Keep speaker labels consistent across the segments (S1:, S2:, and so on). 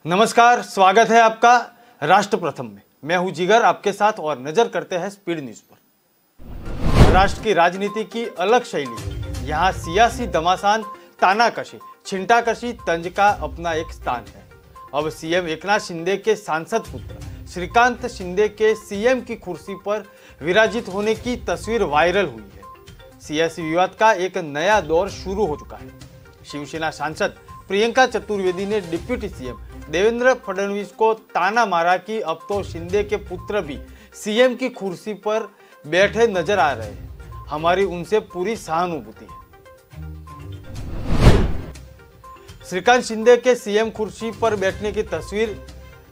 S1: नमस्कार, स्वागत है आपका राष्ट्र प्रथम में। मैं हूं जिगर आपके साथ और नजर करते हैं स्पीड न्यूज पर। महाराष्ट्र की राजनीति की अलग शैली, यहाँ सियासी घमासान, तानाकशी, छिंटाकशी, तंज का अपना एक स्थान है। अब सीएम एकनाथ शिंदे के सांसद पुत्र श्रीकांत शिंदे के सीएम की कुर्सी पर विराजित होने की तस्वीर वायरल हुई है। सियासी विवाद का एक नया दौर शुरू हो चुका है। शिवसेना सांसद प्रियंका चतुर्वेदी ने डिप्टी सीएम देवेंद्र फडणवीस को ताना मारा कि अब तो शिंदे के पुत्र भी सीएम की कुर्सी पर बैठे नजर आ रहे हैं। हमारी उनसे पूरी सहानुभूति है। श्रीकांत शिंदे के सीएम कुर्सी पर बैठने की तस्वीर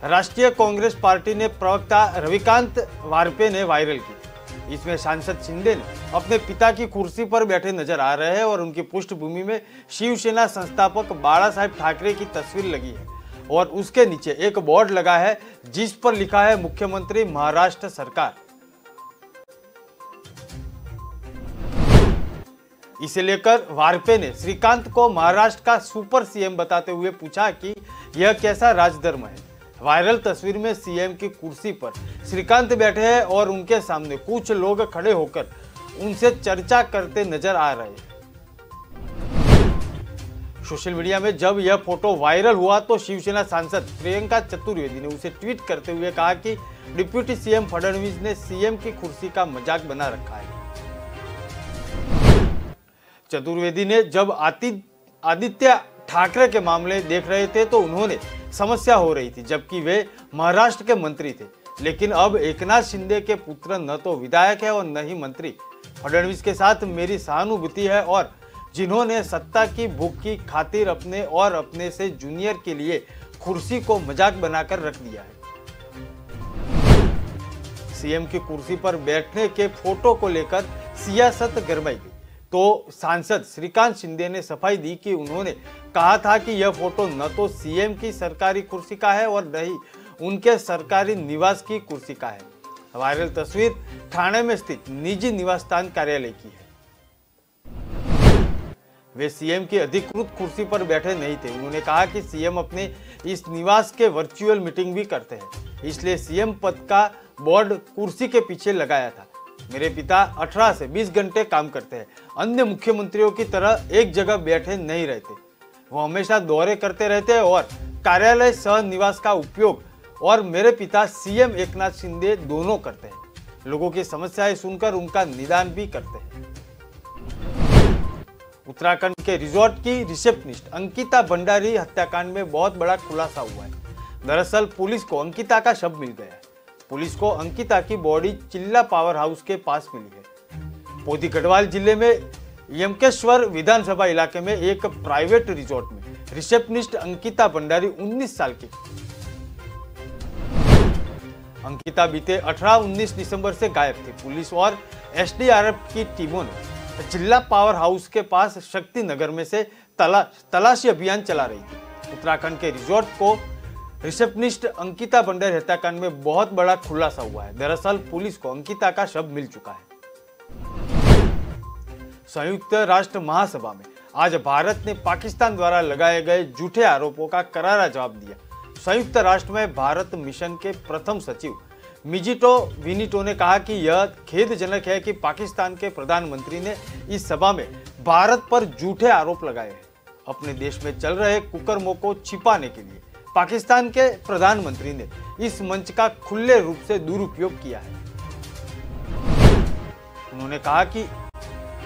S1: राष्ट्रीय कांग्रेस पार्टी ने प्रवक्ता रविकांत वारपे ने वायरल की। इसमें सांसद शिंदे ने अपने पिता की कुर्सी पर बैठे नजर आ रहे हैं और उनकी पृष्ठभूमि में शिवसेना संस्थापक बाला साहेब ठाकरे की तस्वीर लगी है और उसके नीचे एक बोर्ड लगा है जिस पर लिखा है मुख्यमंत्री महाराष्ट्र सरकार। इसे लेकर वारपे ने श्रीकांत को महाराष्ट्र का सुपर सीएम बताते हुए पूछा कि यह कैसा राजधर्म है। वायरल तस्वीर में सीएम की कुर्सी पर श्रीकांत बैठे हैं और उनके सामने कुछ लोग खड़े होकर उनसे चर्चा करते नजर आ रहे हैं। सोशल मीडिया में जब यह फोटो वायरल हुआ तो शिवसेना सांसद प्रियंका चतुर्वेदी ने उसे ट्वीट करते हुए कहा कि डिप्टी सीएम फडणवीस ने सीएम की कुर्सी का मजाक बना रखा है। चतुर्वेदी ने जब आदित्य ठाकरे के मामले देख रहे थे तो उन्होंने समस्या हो रही थी, जबकि वे महाराष्ट्र के मंत्री थे। लेकिन अब एकनाथ शिंदे के पुत्र न तो विधायक है और न ही मंत्री। फडणवीस के साथ मेरी सहानुभूति है और जिन्होंने सत्ता की भूख की खातिर अपने और अपने से जूनियर के लिए कुर्सी को मजाक बनाकर रख दिया है। सीएम की कुर्सी पर बैठने के फोटो को लेकर सियासत गरमाई गई तो सांसद श्रीकांत शिंदे ने सफाई दी कि उन्होंने कहा था कि यह फोटो न तो सीएम की सरकारी कुर्सी का है और न ही उनके सरकारी निवास की कुर्सी का है। वायरल तस्वीर ठाणे में स्थित निजी निवास स्थान कार्यालय की है। वे सीएम की अधिकृत कुर्सी पर बैठे नहीं थे। उन्होंने कहा कि सीएम अपने इस निवास के वर्चुअल मीटिंग भी करते हैं, इसलिए सीएम पद का बोर्ड कुर्सी के पीछे लगाया था। मेरे पिता 18 से 20 घंटे काम करते हैं, अन्य मुख्यमंत्रियों की तरह एक जगह बैठे नहीं रहते। वो हमेशा दौरे करते रहते हैं और कार्यालय सह निवास का उपयोग और मेरे पिता सीएम एकनाथ शिंदे दोनों करते हैं। लोगों की समस्याएं सुनकर उनका निदान भी करते हैं। उत्तराखंड के रिजॉर्ट की रिसेप्शनिस्ट अंकिता भंडारी हत्याकांड में बहुत बड़ा खुलासा हुआ है। दरअसल पुलिस को अंकिता का शव मिल गया है। पुलिस को अंकिता की बॉडी चिल्ला पावर हाउस के पास मिली है। पोदी गढ़वाल जिले में यमकेश्वर विधानसभा इलाके में एक प्राइवेट रिजॉर्ट में रिसेप्शनिस्ट अंकिता भंडारी 19 साल की। अंकिता बीते 18-19 दिसंबर से गायब थी। पुलिस और एसडीआरएफ की टीमों ने चिल्ला पावर हाउस के पास शक्ति नगर में से तलाशी अभियान चला रही थी। उत्तराखंड के रिजॉर्ट को रिसेप्शनिस्ट अंकिता भंडारी हत्याकांड में बहुत बड़ा खुलासा हुआ है। दरअसल पुलिस को अंकिता का शव मिल चुका है। संयुक्त राष्ट्र महासभा में आज भारत ने पाकिस्तान द्वारा लगाए गए झूठे आरोपों का करारा जवाब दिया। संयुक्त राष्ट्र में भारत मिशन के प्रथम सचिव मिजिटो विनिटो ने कहा कि यह खेदजनक है कि पाकिस्तान के प्रधानमंत्री ने इस सभा में भारत पर झूठे आरोप लगाए हैं। अपने देश में चल रहे कुकर्मों को छिपाने के लिए पाकिस्तान के प्रधानमंत्री ने इस मंच का खुले रूप से दुरुपयोग किया है। उन्होंने कहा कि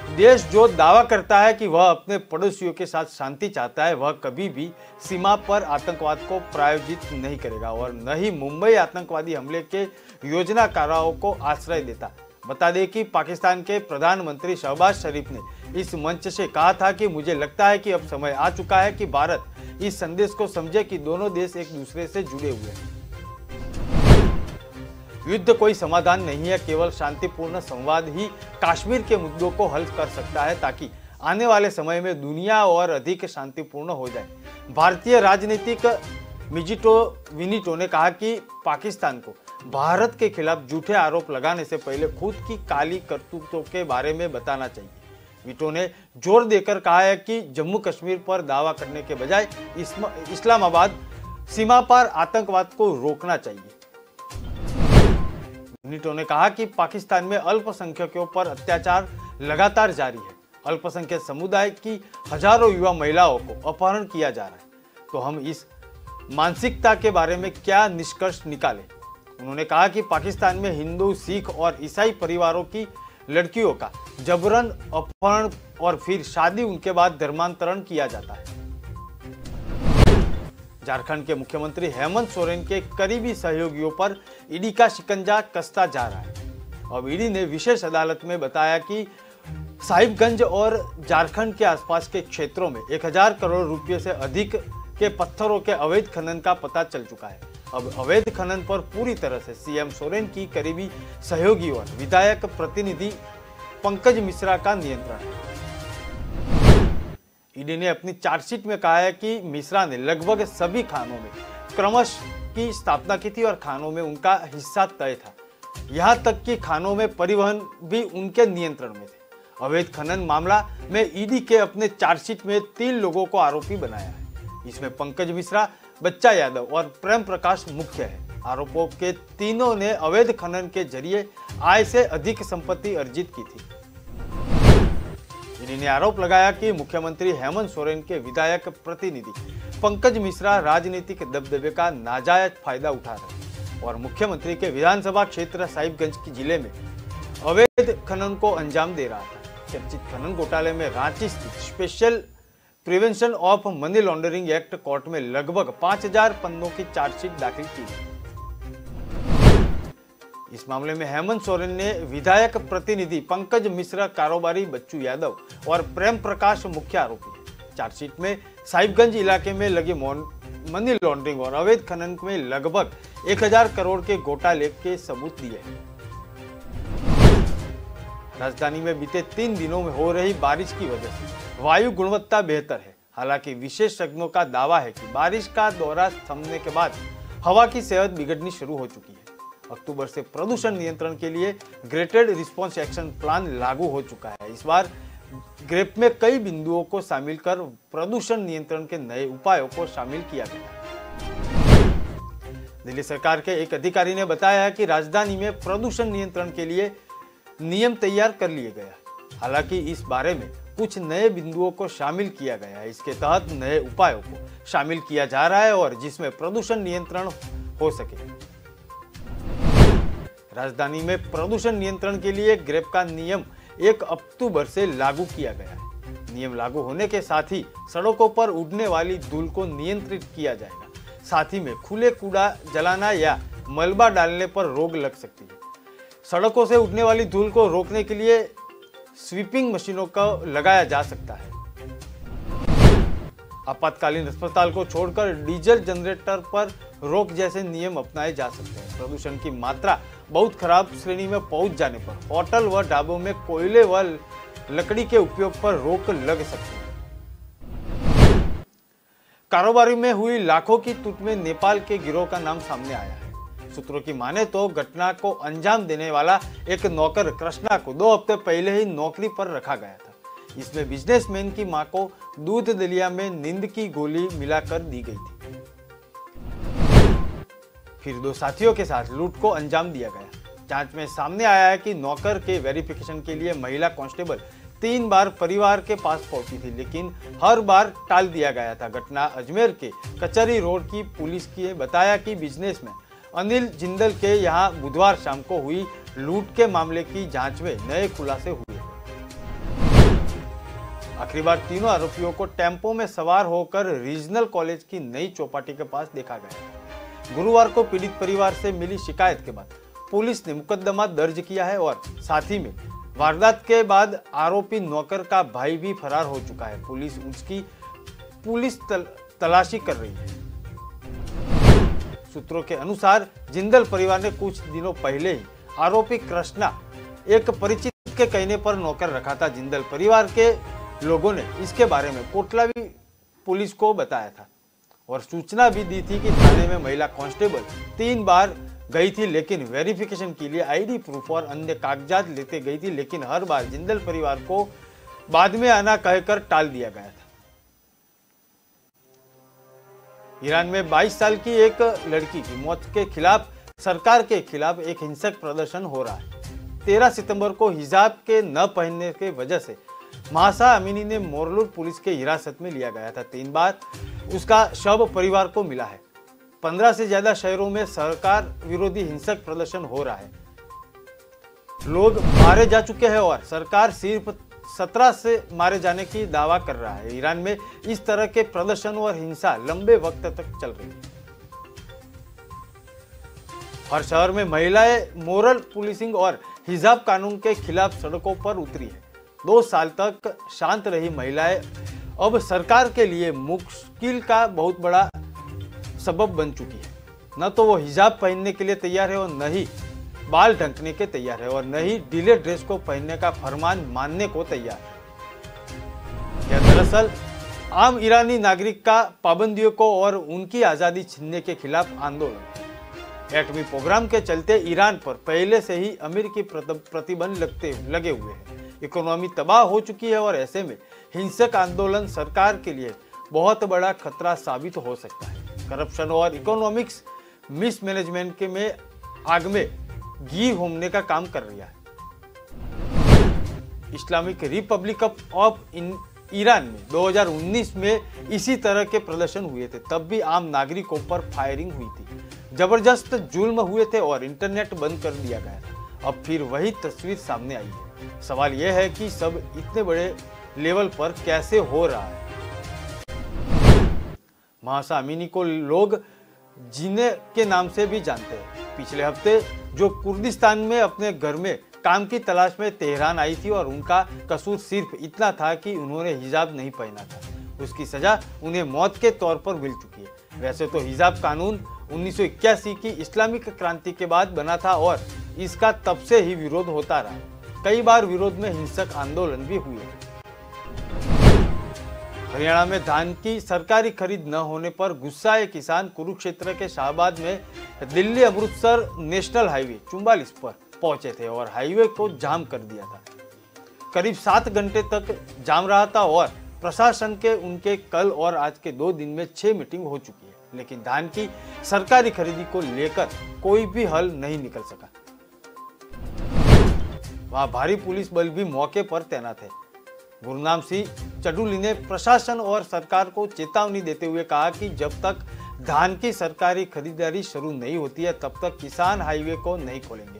S1: देश जो दावा करता है कि वह अपने पड़ोसियों के साथ शांति चाहता है, वह कभी भी सीमा पर आतंकवाद को प्रायोजित नहीं करेगा और न ही मुंबई आतंकवादी हमले के योजनाकारों को आश्रय देता। बता दें कि पाकिस्तान के प्रधानमंत्री शहबाज शरीफ ने इस मंच से कहा था कि मुझे लगता है कि अब समय आ चुका है कि भारत इस संदेश को समझे कि दोनों देश एक दूसरे से जुड़े हुए हैं। युद्ध कोई समाधान नहीं है, केवल शांतिपूर्ण संवाद ही कश्मीर के मुद्दों को हल कर सकता है ताकि आने वाले समय में दुनिया और अधिक शांतिपूर्ण हो जाए। भारतीय राजनीतिक मिजिटो विनिटो ने कहा कि पाकिस्तान को भारत के खिलाफ झूठे आरोप लगाने से पहले खुद की काली करतूतों के बारे में बताना चाहिए। विटो ने जोर देकर कहा है कि जम्मू कश्मीर पर दावा करने के बजाय इस्लामाबाद सीमा पार आतंकवाद को रोकना चाहिए। यूनिटों ने कहा कि पाकिस्तान में अल्पसंख्यकों पर अत्याचार लगातार जारी है। अल्पसंख्यक समुदाय की हजारों युवा महिलाओं को अपहरण किया जा रहा है। तो हम इस मानसिकता के बारे में क्या निष्कर्ष निकालें? उन्होंने कहा कि पाकिस्तान में हिंदू, सिख और ईसाई परिवारों की लड़कियों का जबरन अपहरण और फिर शादी उनके बाद धर्मांतरण किया जाता है। झारखंड के मुख्यमंत्री हेमंत सोरेन के करीबी सहयोगियों पर ईडी का शिकंजा कसता जा रहा है। अब ईडी ने विशेष अदालत में बताया कि साहिबगंज और झारखंड के आसपास के क्षेत्रों में 1000 करोड़ रुपए से अधिक के पत्थरों के अवैध खनन का पता चल चुका है। अब अवैध खनन पर पूरी तरह से सीएम सोरेन की करीबी सहयोगी और विधायक प्रतिनिधि पंकज मिश्रा का नियंत्रण है। ईडी ने अपनी चार्जशीट में कहा है कि मिश्रा ने लगभग सभी खानों में क्रमश की स्थापना की थी और खानों में उनका हिस्सा तय था। यहां तक कि खानों में परिवहन भी उनके नियंत्रण में थे। अवैध खनन मामला में ईडी के अपने चार्जशीट में 3 लोगों को आरोपी बनाया है। इसमें पंकज मिश्रा, बच्चा यादव और प्रेम प्रकाश मुख्य है। आरोपों के तीनों ने अवैध खनन के जरिए आय से अधिक संपत्ति अर्जित की थी। ईडी ने आरोप लगाया कि मुख्यमंत्री हेमंत सोरेन के विधायक प्रतिनिधि पंकज मिश्रा राजनीतिक दबदबे का नाजायज फायदा उठा रहे हैं और मुख्यमंत्री के विधानसभा क्षेत्र साहिबगंज की जिले में अवैध खनन को अंजाम दे रहा था। चर्चित खनन घोटाले में रांची स्थित special prevention of money laundering act court में लगभग 5000 पन्नों की चार्जशीट दाखिल की है। इस मामले में हेमंत सोरेन ने विधायक प्रतिनिधि पंकज मिश्रा, कारोबारी बच्चू यादव और प्रेम प्रकाश मुख्य आरोपी है। चार्जशीट में साहिबगंज इलाके में लगी मनी लॉन्ड्रिंग और अवैध खनन में लगभग 1000 करोड़ के घोटाले के सबूत दिए हैं। राजधानी में बीते 3 दिनों में हो रही बारिश की वजह से वायु गुणवत्ता बेहतर है। हालांकि विशेषज्ञों का दावा है कि बारिश का दौरा थमने के बाद हवा की सेहत बिगड़नी शुरू हो चुकी है। अक्टूबर से प्रदूषण नियंत्रण के लिए ग्रेटेड रिस्पॉन्स एक्शन प्लान लागू हो चुका है। इस बार ग्रेप में कई बिंदुओं को शामिल कर प्रदूषण नियंत्रण के नए उपायों को शामिल किया गया। दिल्ली सरकार के एक अधिकारी ने बताया कि राजधानी में प्रदूषण नियंत्रण के लिए नियम तैयार कर लिए गया। हालांकि इस बारे में कुछ नए बिंदुओं को शामिल किया गया है। इसके तहत नए उपायों को शामिल किया जा रहा है और जिसमें प्रदूषण नियंत्रण हो सके। राजधानी में प्रदूषण नियंत्रण के लिए ग्रेप का नियम 1 अक्टूबर से लागू किया गया है। नियम लागू होने के साथ ही सड़कों पर उड़ने वाली धूल को नियंत्रित किया जाएगा। साथ ही में खुले कूड़ा जलाना या मलबा डालने पर रोक लग सकती है। सड़कों से उड़ने वाली धूल को रोकने के लिए स्वीपिंग मशीनों को लगाया जा सकता है। आपातकालीन अस्पताल को छोड़कर डीजल जनरेटर पर रोक जैसे नियम अपनाए जा सकते हैं। प्रदूषण की मात्रा बहुत खराब श्रेणी में पहुंच जाने पर होटल व ढाबों में कोयले व लकड़ी के उपयोग पर रोक लग सकती है। कारोबारी में हुई लाखों की लूट में नेपाल के गिरोह का नाम सामने आया है। सूत्रों की माने तो घटना को अंजाम देने वाला एक नौकर कृष्णा को 2 हफ्ते पहले ही नौकरी पर रखा गया था। इसमें बिजनेसमैन की मां को दूध दलिया में नींद की गोली मिलाकर दी गई थी। फिर 2 साथियों के साथ लूट को अंजाम दिया गया। जांच में सामने आया है कि नौकर के वेरिफिकेशन के लिए महिला कांस्टेबल 3 बार परिवार के पास पहुंची थी, लेकिन हर बार टाल दिया गया था। घटना अजमेर के कचहरी रोड की पुलिस की बताया कि बिजनेसमैन अनिल जिंदल के यहां बुधवार शाम को हुई लूट के मामले की जांच में नए खुलासे हुए। आखिरी बार तीनों आरोपियों को टेम्पो में सवार होकर रीजनल कॉलेज की नई चौपाटी के पास देखा गया। गुरुवार को पीड़ित परिवार से मिली शिकायत के बाद पुलिस ने मुकदमा दर्ज किया है और साथ ही में वारदात के बाद आरोपी नौकर का भाई भी फरार हो चुका है। पुलिस उसकी तलाशी कर रही है। सूत्रों के अनुसार जिंदल परिवार ने कुछ दिनों पहले ही आरोपी कृष्णा एक परिचित के कहने पर नौकर रखा था। जिंदल परिवार के लोगों ने इसके बारे में कोटला भी पुलिस को बताया था और सूचना भी दी थी कि थाने में महिला कांस्टेबल 3 बार गई थी, लेकिन वेरिफिकेशन के लिए आईडी प्रूफ और अन्य कागजात लेते गई थी, लेकिन हर बार जिंदल परिवार को बाद में आना कहकर टाल दिया गया था। ईरान में 22 साल की एक लड़की की मौत के खिलाफ सरकार के खिलाफ एक हिंसक प्रदर्शन हो रहा है। 13 सितंबर को हिजाब के न पहनने की वजह से महासा अमीनी ने मोरलूड पुलिस के हिरासत में लिया गया था। 3 बार उसका शव परिवार को मिला है। 15 से ज्यादा शहरों में सरकार विरोधी हिंसक प्रदर्शन हो रहा है। लोग मारे जा चुके हैं और सरकार सिर्फ 17 से मारे जाने की दावा कर रहा है। ईरान में इस तरह के प्रदर्शन और हिंसा लंबे वक्त तक चल रही है। हर शहर में महिलाएं मोरल पुलिसिंग और हिजाब कानून के खिलाफ सड़कों पर उतरी है। 2 साल तक शांत रही महिलाएं अब सरकार के लिए मुश्किल का बहुत बड़ा सबब बन चुकी है। न तो वो हिजाब पहनने के लिए तैयार है और न ही बाल ढकने के तैयार है और न ही ढीले ड्रेस को पहनने का फरमान मानने को तैयार है। यह दरअसल आम ईरानी नागरिक का पाबंदियों को और उनकी आजादी छीनने के खिलाफ आंदोलन है। एटमी प्रोग्राम के चलते ईरान पर पहले से ही अमेरिकी प्रतिबंध लगे हुए हैं। इकोनॉमी तबाह हो चुकी है और ऐसे में हिंसक आंदोलन सरकार के लिए बहुत बड़ा खतरा साबित हो सकता है। करप्शन और इकोनॉमिक्स मिसमैनेजमेंट के में आग में घी होने का काम कर रहा है। इस्लामिक रिपब्लिक ऑफ ईरान में 2019 में इसी तरह के प्रदर्शन हुए थे। तब भी आम नागरिकों पर फायरिंग हुई थी, जबरदस्त जुल्म हुए थे और इंटरनेट बंद कर दिया गया था। अब फिर वही तस्वीर सामने आई है। सवाल यह है कि सब इतने बड़े लेवल पर कैसे हो रहा है। महासा अमीनी को लोग जीने के नाम से भी जानते हैं। पिछले हफ्ते जो कुर्दिस्तान में अपने घर में काम की तलाश में तेहरान आई थी और उनका कसूर सिर्फ इतना था कि उन्होंने हिजाब नहीं पहना था, उसकी सजा उन्हें मौत के तौर पर मिल चुकी है। वैसे तो हिजाब कानून 1981 की इस्लामिक क्रांति के बाद बना था और इसका तब से ही विरोध होता रहा। कई बार विरोध में हिंसक आंदोलन भी हुए। हरियाणा में धान की सरकारी खरीद न होने पर गुस्साए किसान कुरुक्षेत्र के शाहबाद में दिल्ली अमृतसर नेशनल हाईवे 44 पर पहुंचे थे और हाईवे को जाम कर दिया था। करीब 7 घंटे तक जाम रहा था और प्रशासन के उनके कल और आज के 2 दिन में 6 मीटिंग हो चुकी है, लेकिन धान की सरकारी खरीदी को लेकर कोई भी हल नहीं निकल सका। वहां भारी पुलिस बल भी मौके पर तैनात है। गुरनाम सिंह चडुली ने प्रशासन और सरकार को चेतावनी देते हुए कहा कि जब तक धान की सरकारी खरीदारी शुरू नहीं होती है तब तक किसान हाईवे को नहीं खोलेंगे।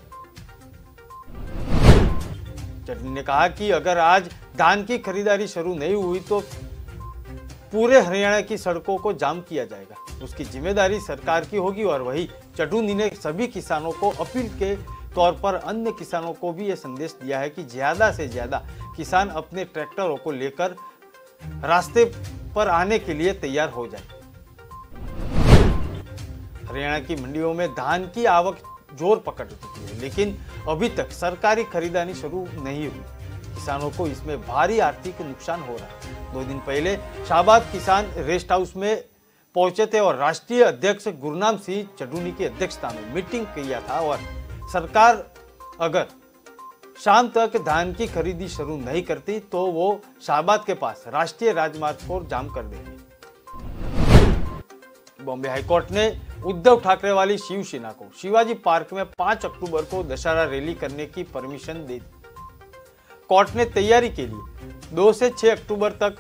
S1: चडुली ने कहा कि अगर आज धान की खरीदारी शुरू नहीं हुई तो पूरे हरियाणा की सड़कों को जाम किया जाएगा। उसकी जिम्मेदारी सरकार की होगी। और वही चडुली ने सभी किसानों को अपील के तौर पर अन्य किसानों को भी यह संदेश दिया है कि ज्यादा से ज्यादा किसान अपने ट्रैक्टरों को लेकर रास्ते पर आने के लिए तैयार हो जाए। हरियाणा की मंडियों में धान की आवक जोर पकड़ चुकी है, लेकिन अभी तक सरकारी खरीदारी शुरू नहीं हुई। किसानों को इसमें भारी आर्थिक नुकसान हो रहा है। 2 दिन पहले शाहबाद किसान रेस्ट हाउस में पहुंचे थे और राष्ट्रीय अध्यक्ष गुरनाम सिंह चडुली की अध्यक्षता में मीटिंग किया था और सरकार अगर शाम तक धान की खरीदी शुरू नहीं करती तो वो शाहबाद के पास राष्ट्रीय राजमार्ग को जाम कर देगी। बॉम्बे हाईकोर्ट ने उद्धव ठाकरे वाली शिवसेना को शिवाजी पार्क में 5 अक्टूबर को दशहरा रैली करने की परमिशन दे दी। कोर्ट ने तैयारी के लिए 2 से 6 अक्टूबर तक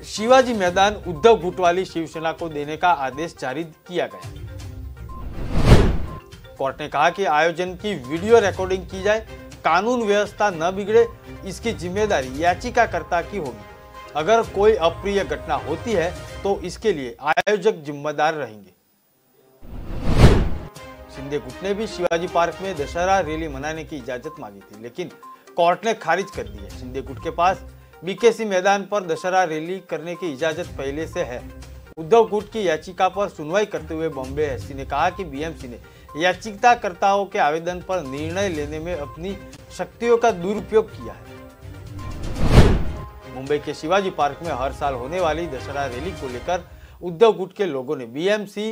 S1: शिवाजी मैदान उद्धव गुट वाली शिवसेना को देने का आदेश जारी किया गया। कोर्ट ने कहा कि आयोजन की वीडियो रिकॉर्डिंग की जाए, कानून व्यवस्था न बिगड़े, इसकी जिम्मेदारी याचिकाकर्ता की होगी। अगर कोई अप्रिय घटना होती है तो इसके लिए आयोजक जिम्मेदार रहेंगे। शिंदे गुट ने भी शिवाजी पार्क में दशहरा रैली मनाने की इजाजत मांगी थी, लेकिन कोर्ट ने खारिज कर दी है। शिंदे गुट के पास बीकेसी मैदान पर दशहरा रैली करने की इजाजत पहले से है। उद्धव गुट की याचिका पर सुनवाई करते हुए बॉम्बे एससी ने कहा कि बीएमसी ने याचिकाकर्ताओं के आवेदन पर निर्णय लेने में अपनी शक्तियों का दुरुपयोग किया है। मुंबई के शिवाजी पार्क में हर साल होने वाली दशहरा रैली को लेकर उद्धव गुट के लोगों ने बीएमसी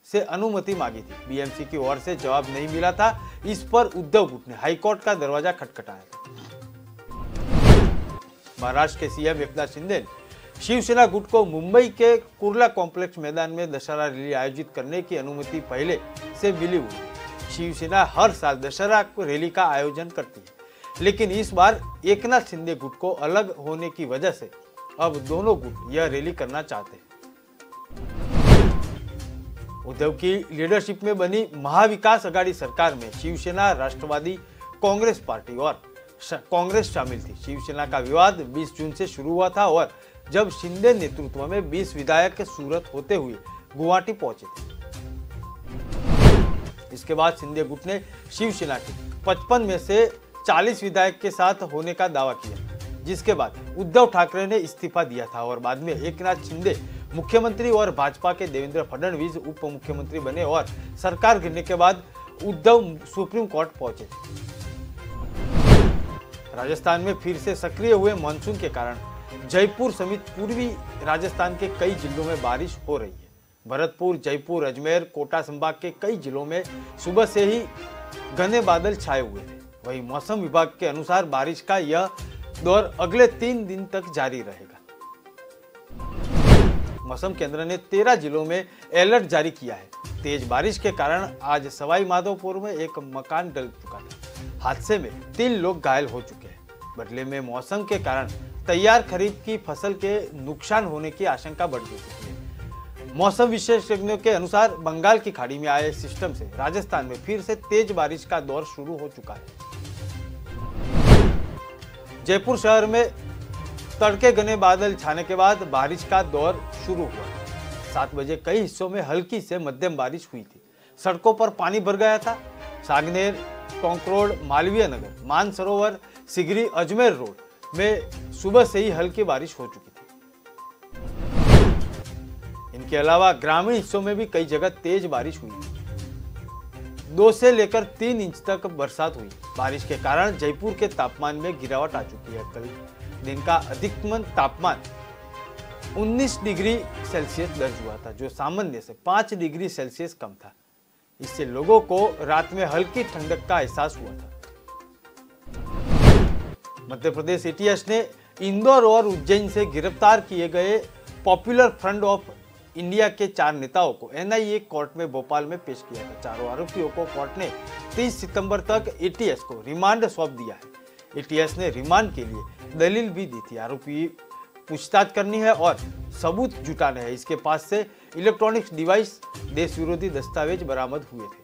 S1: से अनुमति मांगी थी। बीएमसी की ओर से जवाब नहीं मिला था। इस पर उद्धव गुट ने हाईकोर्ट का दरवाजा खटखटाया था। महाराष्ट्र के सीएम एकनाथ शिंदे शिवसेना गुट को मुंबई के कुर्ला कॉम्प्लेक्स मैदान में दशहरा रैली आयोजित करने की अनुमति पहले से मिली हुई है। शिवसेना हर साल दशहरा रैली का आयोजन करती है, लेकिन इस बार एकनाथ शिंदे गुट को अलग होने की वजह से अब दोनों गुट यह रैली करना चाहते हैं। उद्धव की लीडरशिप में बनी महाविकास आघाड़ी सरकार में शिवसेना, राष्ट्रवादी कांग्रेस पार्टी और कांग्रेस शामिल थी। शिवसेना का विवाद 20 जून से शुरू हुआ था और जब शिंदे नेतृत्व में 20 विधायक सूरत होते हुए गुवाहाटी पहुंचे थे। इसके बाद शिंदे गुट ने शिवसेना के 55 में से 40 विधायक के साथ होने का दावा किया, जिसके बाद उद्धव ठाकरे ने इस्तीफा दिया था और बाद में एकनाथ शिंदे मुख्यमंत्री और भाजपा के देवेंद्र फडणवीस उप मुख्यमंत्री बने और सरकार गिरने के बाद उद्धव सुप्रीम कोर्ट पहुंचे। राजस्थान में फिर से सक्रिय हुए मानसून के कारण जयपुर समेत पूर्वी राजस्थान के कई जिलों में बारिश हो रही है। भरतपुर, जयपुर, अजमेर, कोटा संभाग के कई जिलों में सुबह से ही घने बादल छाए हुए थे। वहीं मौसम विभाग के अनुसार बारिश का यह दौर अगले 3 दिन तक जारी रहेगा। मौसम केंद्र ने 13 जिलों में अलर्ट जारी किया है। तेज बारिश के कारण आज सवाई माधोपुर में एक मकान डल चुका था। हादसे में 3 लोग घायल हो चुके हैं। बदले में मौसम के कारण तैयार खरीफ की फसल के नुकसान होने की आशंका बढ़ चुकी है। मौसम विशेषज्ञों के अनुसार बंगाल की खाड़ी में आए सिस्टम से राजस्थान में फिर से तेज बारिश का दौर शुरू हो चुका है। जयपुर शहर में तड़के घने बादल छाने के बाद बारिश का दौर शुरू हुआ। 7 बजे कई हिस्सों में हल्की से मध्यम बारिश हुई थी। सड़कों पर पानी भर गया था। सांगनेर, टोंक रोड, मालवीय नगर, मानसरोवर, सिगरी, अजमेर रोड में सुबह से ही हल्की बारिश हो चुकी थी। इनके अलावा ग्रामीण हिस्सों में भी कई जगह तेज बारिश हुई। 2 से लेकर 3 इंच तक बरसात हुई। बारिश के कारण जयपुर के तापमान में गिरावट आ चुकी है। कल दिन का अधिकतम तापमान 19 डिग्री सेल्सियस दर्ज हुआ था, जो सामान्य से 5 डिग्री सेल्सियस कम था। इससे लोगों को रात में हल्की ठंडक का एहसास हुआ था। मध्य प्रदेश एटीएस ने इंदौर और उज्जैन से गिरफ्तार किए गए पॉपुलर फ्रंट ऑफ इंडिया के 4 नेताओं को एनआईए कोर्ट में भोपाल में पेश किया था। चारों आरोपियों को कोर्ट ने 30 सितंबर तक एटीएस को रिमांड सौंप दिया है। एटीएस ने रिमांड के लिए दलील भी दी थी। आरोपी पूछताछ करनी है और सबूत जुटाने हैं। इसके पास से इलेक्ट्रॉनिक्स डिवाइस, देश विरोधी दस्तावेज बरामद हुए थे।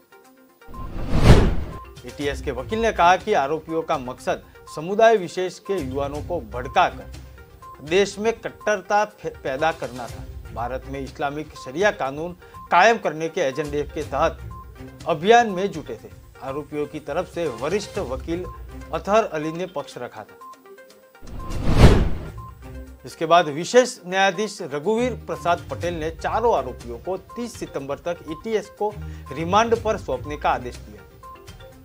S1: एटीएस के वकील ने कहा कि आरोपियों का मकसद समुदाय विशेष के युवाओं को भड़काकर देश में कट्टरता पैदा करना था। भारत में इस्लामिक शरिया कानून कायम करने के एजेंडे के तहत अभियान में जुटे थे। आरोपियों की तरफ से वरिष्ठ वकील अतहर अली ने पक्ष रखा था। इसके बाद विशेष न्यायाधीश रघुवीर प्रसाद पटेल ने चारों आरोपियों को 30 सितंबर तक एटीएस को रिमांड पर सौंपने का आदेश दिया।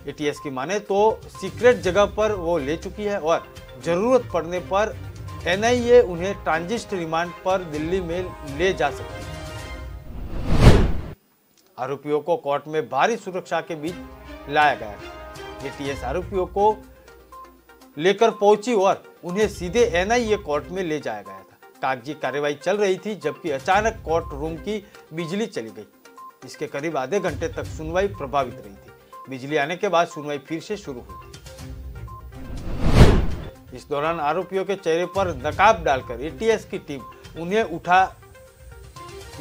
S1: एटीएस की माने तो सीक्रेट जगह पर वो ले चुकी है और जरूरत पड़ने पर एनआईए उन्हें ट्रांजिट रिमांड पर दिल्ली में ले जा सकती है। आरोपियों को कोर्ट में भारी सुरक्षा के बीच लाया गया था। एटीएस आरोपियों को लेकर पहुंची और उन्हें सीधे एनआईए कोर्ट में ले जाया गया था। कागजी कार्रवाई चल रही थी, जबकि अचानक कोर्ट रूम की बिजली चली गई। इसके करीब आधे घंटे तक सुनवाई प्रभावित रही थी। बिजली आने के बाद सुनवाई फिर से शुरू हुई थी। इस दौरान आरोपियों के चेहरे पर नकाब डालकर एटीएस की टीम उन्हें उठा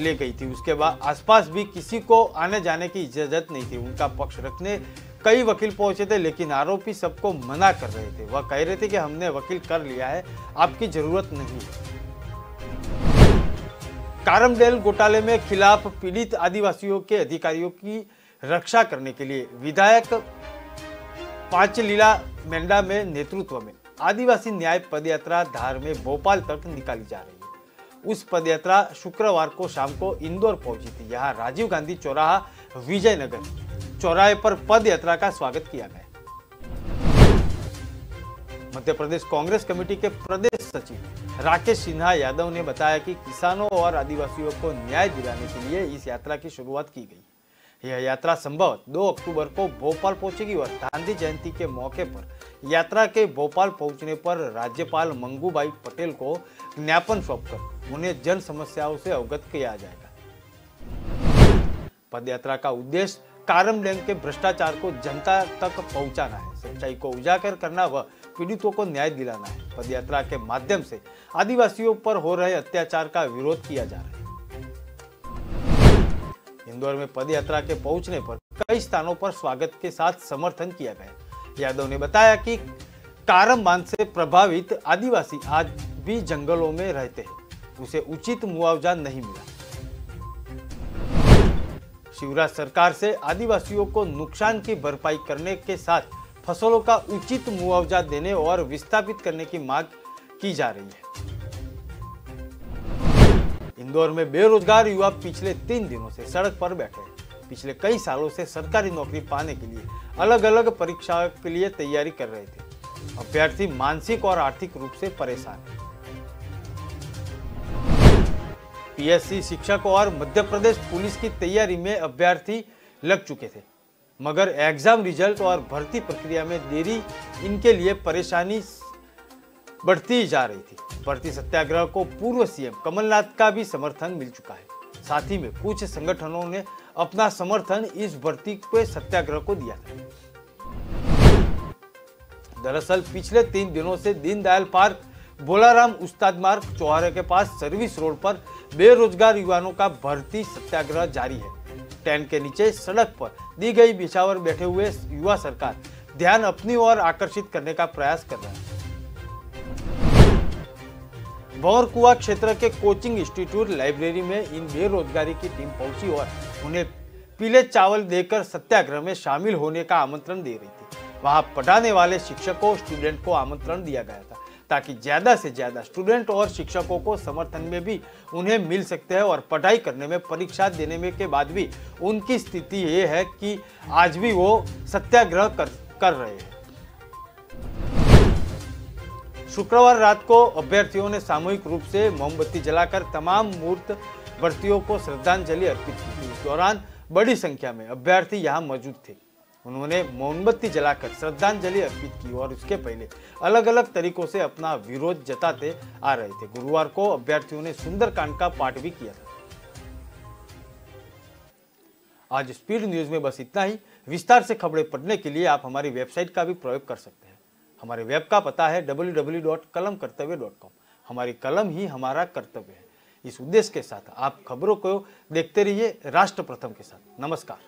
S1: ले गई थी। उसके बाद आसपास भी किसी को आने जाने की इजाजत नहीं थी। उनका पक्ष रखने कई वकील पहुंचे थे, लेकिन आरोपी सबको मना कर रहे थे। वह कह रहे थे कि हमने वकील कर लिया है, आपकी जरूरत नहीं है। कारमडेल घोटाले में खिलाफ पीड़ित आदिवासियों के अधिकारियों की रक्षा करने के लिए विधायक पांचलीला मेंढा में नेतृत्व में आदिवासी न्याय पदयात्रा धार में भोपाल तक निकाली जा रही है। उस पदयात्रा शुक्रवार को शाम को इंदौर पहुंची थी। यहाँ राजीव गांधी चौराहा, विजयनगर चौराहे पर पदयात्रा का स्वागत किया गया। मध्य प्रदेश कांग्रेस कमेटी के प्रदेश सचिव राकेश सिन्हा यादव ने बताया कि किसानों और आदिवासियों को न्याय दिलाने के लिए इस यात्रा की शुरुआत की गई। यह यात्रा संभवतः 2 अक्टूबर को भोपाल पहुंचेगी और गांधी जयंती के मौके पर यात्रा के भोपाल पहुंचने पर राज्यपाल मंगूभाई पटेल को ज्ञापन सौंपकर उन्हें जन समस्याओं से अवगत किया जाएगा। पदयात्रा का उद्देश्य कारम डैम के भ्रष्टाचार को जनता तक पहुंचाना है, सच्चाई को उजागर करना व पीड़ितों को न्याय दिलाना है। पदयात्रा के माध्यम से आदिवासियों पर हो रहे अत्याचार का विरोध किया जा रहा है। इंदौर में पदयात्रा के पहुंचने पर कई स्थानों पर स्वागत के साथ समर्थन किया गया। यादव ने बताया कि कारम बांध से प्रभावित आदिवासी आज भी जंगलों में रहते हैं, उसे उचित मुआवजा नहीं मिला। शिवराज सरकार से आदिवासियों को नुकसान की भरपाई करने के साथ फसलों का उचित मुआवजा देने और विस्थापित करने की मांग की जा रही है। इंदौर में बेरोजगार युवा पिछले 3 दिनों से सड़क पर बैठे हैं। पिछले कई सालों से सरकारी नौकरी पाने के लिए अलग अलग परीक्षाओं के लिए तैयारी कर रहे थे। अभ्यर्थी मानसिक और आर्थिक रूप से परेशान हैं। पीएससी शिक्षक और मध्य प्रदेश पुलिस की तैयारी में अभ्यर्थी लग चुके थे, मगर एग्जाम रिजल्ट और भर्ती प्रक्रिया में देरी इनके लिए परेशानी बढ़ती जा रही थी। भर्ती सत्याग्रह को पूर्व सीएम कमलनाथ का भी समर्थन मिल चुका है। साथ ही में कुछ संगठनों ने अपना समर्थन इस भर्ती के सत्याग्रह को दिया था। दरअसल पिछले 3 दिनों से दीनदयाल पार्क, बोलाराम उस्ताद मार्ग चौराहे के पास सर्विस रोड पर बेरोजगार युवाओं का भर्ती सत्याग्रह जारी है। टेंट के नीचे सड़क पर दी गई बिछावर बैठे हुए युवा सरकार ध्यान अपनी ओर आकर्षित करने का प्रयास कर रहा है। भंवरकुआ क्षेत्र के कोचिंग इंस्टीट्यूट लाइब्रेरी में इन बेरोजगारी की टीम पहुंची और उन्हें पीले चावल देकर सत्याग्रह में शामिल होने का आमंत्रण दे रही थी। वहां पढ़ाने वाले शिक्षकों स्टूडेंट को आमंत्रण दिया गया था ताकि ज्यादा से ज्यादा स्टूडेंट और शिक्षकों को समर्थन में भी उन्हें मिल सकते हैं और पढ़ाई करने में, परीक्षा देने में के बाद भी उनकी स्थिति ये है कि आज भी वो सत्याग्रह कर रहे हैं। शुक्रवार रात को अभ्यर्थियों ने सामूहिक रूप से मोमबत्ती जलाकर तमाम मूर्त भर्तियों को श्रद्धांजलि अर्पित की। इस दौरान बड़ी संख्या में अभ्यर्थी यहां मौजूद थे। उन्होंने मोमबत्ती जलाकर श्रद्धांजलि अर्पित की और इसके पहले अलग अलग तरीकों से अपना विरोध जताते आ रहे थे। गुरुवार को अभ्यर्थियों ने सुंदरकांड का पाठ भी किया था। आज स्पीड न्यूज में बस इतना ही। विस्तार से खबरें पढ़ने के लिए आप हमारी वेबसाइट का भी प्रयोग कर सकते हैं। हमारे वेब का पता है www.kalamkartavya.com। हमारी कलम ही हमारा कर्तव्य है। इस उद्देश्य के साथ आप खबरों को देखते रहिए राष्ट्र प्रथम के साथ। नमस्कार।